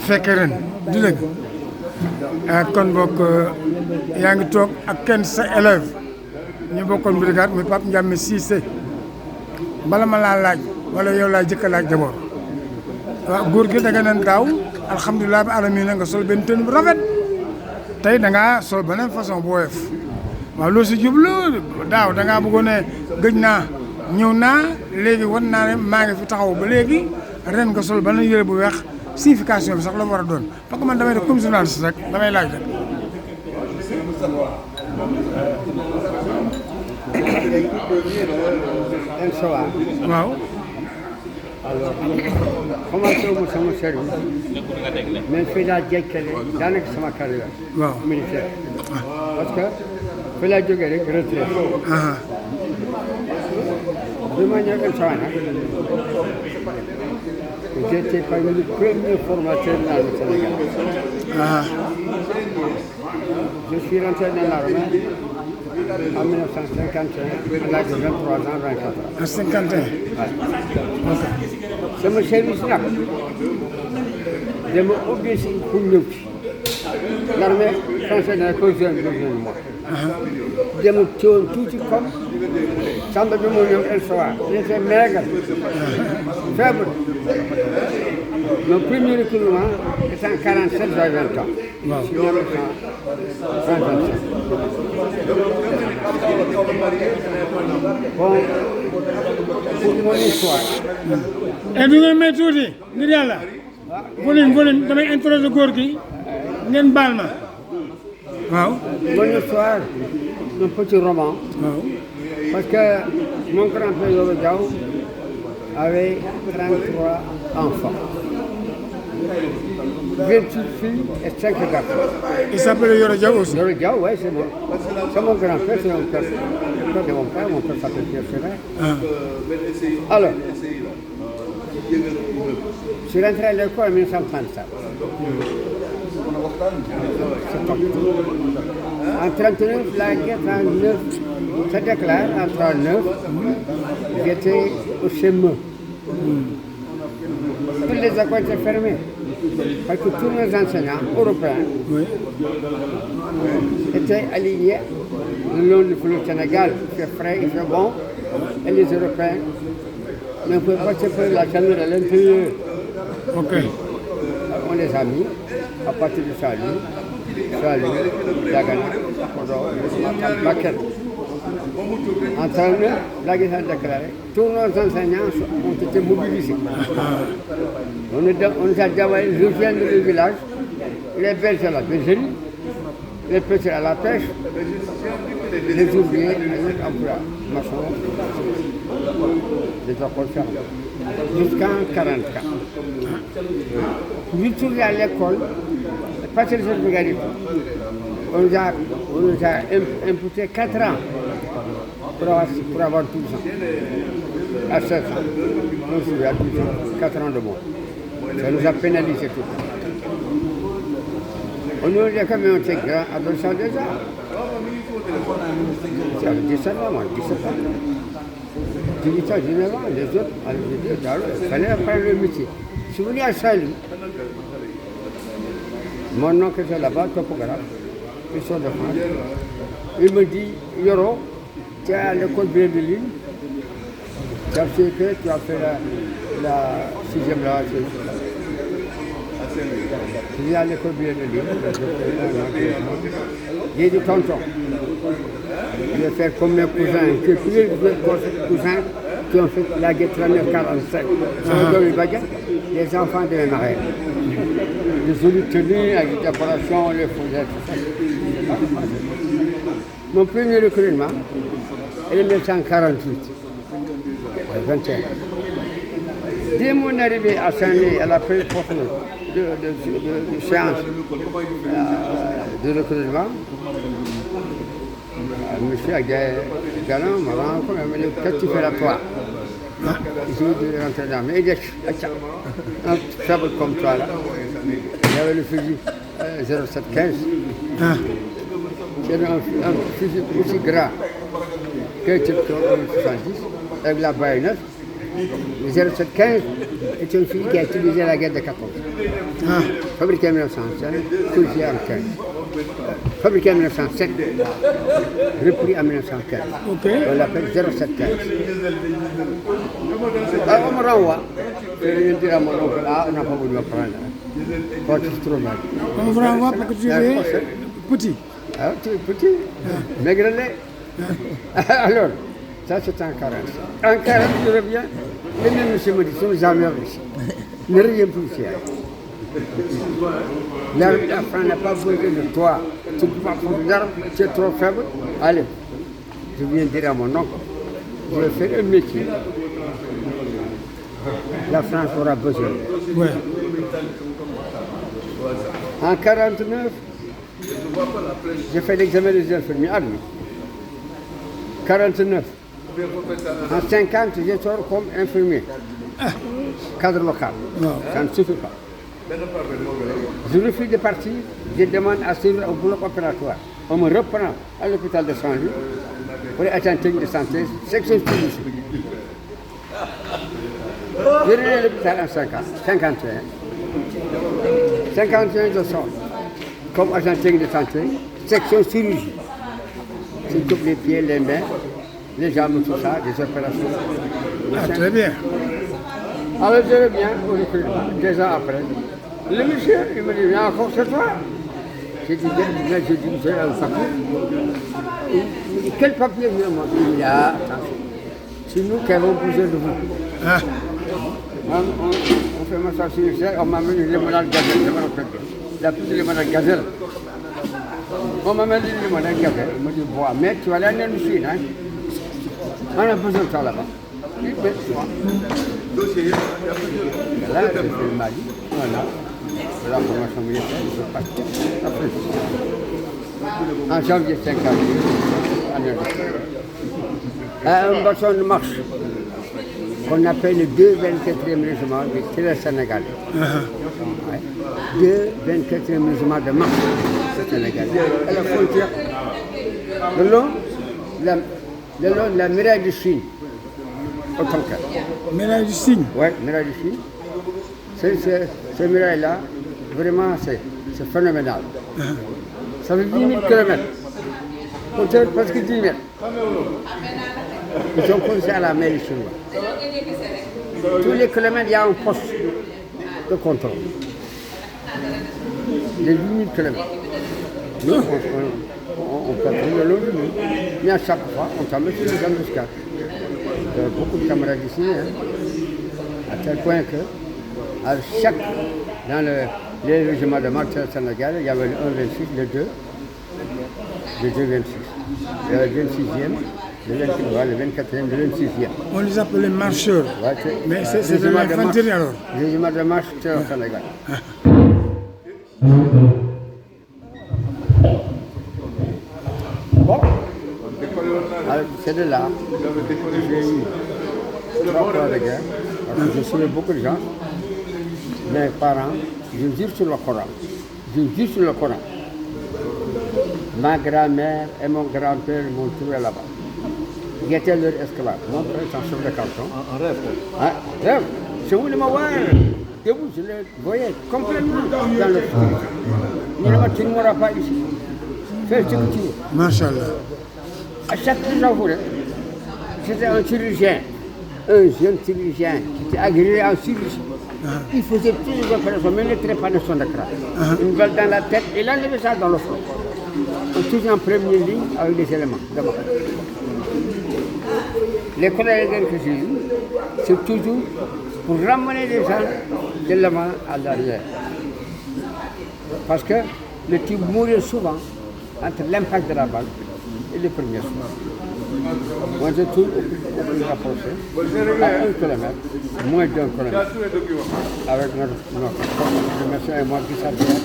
fekke ren du dëgg kon bokk yaa ngi toog ak kenn sa élève ñu bokkoon brigade muy Pape Ndiame Cissé bala ma laa laaj wala yow laa jëkk a laaj d'abord waaw góor gi da nga nen daaw alhamdulilah bi alamin nga sol benn tenue bu rafet tey da ngaa sol beneen façon bu woyof waaw loo si jublu daaw da ngaa bëggoon ne gëj naa ñëw naa léegi wan naa ne maa ngi fi taxaw ba léegi ren nga sol beneen yére bu weex signification bi sax la mu war a doon parce que man damay def comme journaliste rek damay laaj rek. waaw. commencé wu sama service mais fii laa jekkale daanaka sama carrière waaw militaire parce que fii laa jógee rek retraite bi ma ñëw Elsawa nag j'étais parmi les premiers formateurs dans le Sénégal. Je suis rentré dans l'armée en 1951 à l'âge de 23 ans, 24 ans. En 51. Ok. Sama service nag dama obligé pour ñëw ci l'armée française n'a que besoin de moi. dama teewoon tuuti comme Samba bi moo ñëw Elsawa il était maigre, faible. Mon premier recrutement était en 47, j'avais 20 ans. Wow. Je suis né en 1927. Bon, pour mon histoire. et du ngeen may tuuti ngir yàlla volume damay introduire góor gi ngeen baal ma waaw. Mon histoire, un petit roman. waaw. Parce que mon grand-père Yoro Diaw avait 33 enfants. 28 filles et 5 garçons. Il s'appelait Yoro Diaw aussi. Yoro Diaw, oui, c'est mon grand-père, c'est mon père. Le père de mon père s'appelle Pierre Ferrer. Alors, je suis rentré à l'école en 1937. C'est top. En 1939, la guerre 39 se déclare. En 1939, j'étais au CME. Toutes les écoles étaient fermées. Parce que tous nos enseignants européens étaient alignés le long du fleuve Sénégal. Il fait frais, il fait bon. Et les Européens ne pouvaient pas se faire la chaleur à l'intérieur. Ok. On les a mis à partir de Salut, Dagana, Podor, Bakel. En 1939, la guerre a déclaré. Tous nos enseignants ont été mobilisés. On nous a dévoilé les jeunes du village, les Belges à la bergerie, les petits à la pêche, les ouvriers à l'emploi, maçons, les écoles fermées. Jusqu'en 1944. Je suis à l'école, parce que je regardais. On nous a imputé 4 ans pour avoir 12 ans. À 7 ans. On s'est à 12 ans, 4 ans de moins. Ça nous a pénalisé tout. On nous a quand même été grand, adolescent déjà. J'avais 17 ans, moi, 17 ans. 18 ans, 19 ans, les autres, il fallait apprendre le métier. Je suis venu à Saint-Louis. Mon oncle était là-bas, topographe, histoire de France. Il me dit, Yoro, tu es à l'école de Lille, tu as fait la 6e là. Je suis à l'école de Lille, j'ai dit tonton, je vais faire comme mes cousins, que tous les cousins qui ont fait la guerre 39-45, sur le baguette, les enfants de mes marraines. Les olives tenues, avec les décorations, les fourchettes, tout ça. Mon premier recrutement est en 1948, 21. Dès mon arrivée à Saint-Louis, à la première porte de séance de recrutement, monsieur Galant m'a rencontré, il m'a dit, qu'est-ce que tu fais là, toi? J'ai dit, rentrer dans mais il dit, un faible comme toi, là. Il y avait le fusil 0715. C'était un fusil aussi gras que le 70, avec la baïonnette. Le 0715 est une fille qui a utilisé la guerre de 14. Ah, Fabriquée en 1905, crucière en 15. Fabriqué en 1907, repris en 1915. ok. On l'appelle 0715. Alors on me renvoie. Je dis à mon oncle, ah, on n'a pas voulu me prendre. Quand tu te trouves mal. On vous renvoie parce que tu es petit. Ah, tu es petit, maigrelet. Alors, ça c'est en 40. En 40, je reviens. Le même monsieur me dit, nous avons ici. Ne reviens plus ici. L'arme d'enfant n'a pas besoin de toi. Tu ne peux pas prendre l'arme, tu es trop faible. Allez, je viens dire à mon oncle, je vais faire un métier. La France aura besoin. Ouais. En 49, j'ai fait l'examen des infirmiers admis. 49. En 50, je sors comme infirmier. Cadre local. Non. Ça ne suffit pas. Je refuse de partir, je demande à suivre au bloc opératoire. On me reprend à l'hôpital de Saint-Louis pour être en technique de santé, section chirurgie. Je reviens à l'hôpital en 51. 51, je sors comme agent technique de santé, section chirurgie. Je coupe les pieds, les mains, les jambes, tout ça, des opérations. Ah, très bien. Alors je reviens au recrutement, 2 ans après. Le monsieur, il me dit, viens encore chez toi. J'ai dit, j'ai un papier. Il me dit, quel papier? Il dit, ah, attention, c'est nous qui avons besoin de vous. Ah, On fait ma sortie initiale, on m'a mis une limonade gazelle, je me rappelle. La petite limonade gazelle. On m'a mis une limonade gazelle, il me dit, bois, mais tu vas aller en Chine, hein. On a besoin de toi là-bas. Il dit, toi. Là, j'ai fait le Mali, voilà. La formation militaire, je suis parti. Après, en janvier 52, un bâton de marche qu'on appelle le 224e régiment du tir sénégalais. Ouais. 224e régiment de marche sénégalais. À la frontière, le long de la muraille de Chine, au Tonkin. médaille du cygne. Oui, muraille de Chine. Ce muraille-là, vraiment, c'est phénoménal. Ça fait 10 000 km. Compteur presque 10 000. Ils sont posés à la mairie chinoise. Tous les kilomètres, il y a un poste de contrôle. Les 10 000 km. Nous, on patrouille le long du mur. Mais à chaque fois, on tombe sur les embuscades. Beaucoup de camarades ici, hein, à tel point que dans les régiments de marche sénégalais, il y avait le 1-26, le 2, le 2-26. Il y avait le 26e, le 24e, le 26e. On les appelait marcheurs. Ouais, Mais c'est de l'infanterie alors. Régiment de marche sénégalais. Bon, alors, c'est de là que j'ai eu 3 fois de guerre, parce que j'ai sauvé beaucoup de gens. Mes parents, je jure sur le Coran. Je jure sur le Coran. Ma grand-mère et mon grand-père m'ont trouvé là-bas. J'étais leur esclave. Mon frère est en chef de canton. En rêve. Ah, rêve. Je voulais me voir. Debout, je les voyais complètement dans leur sécurité. Ils ne tu ne m'auras pas ici. Fais ce que tu veux. Machallah. À chaque jour, c'était un chirurgien, un jeune chirurgien qui était agréé en chirurgie. Il faisait toutes les opérations, même les trépanations de crâne. Une balle dans la tête, et il enlevait ça dans le front. On est toujours en première ligne avec des éléments. D'abord. Les collègues que j'ai eus, c'est toujours pour ramener les gens de l'avant à l'arrière. Parce que le type mourait souvent entre l'impact de la balle et les premiers soins. Moi, j'ai tout au plus rapproché, à 1 kilomètre, moins d'1 kilomètre, avec notre le médecin et moi qui s'appelle.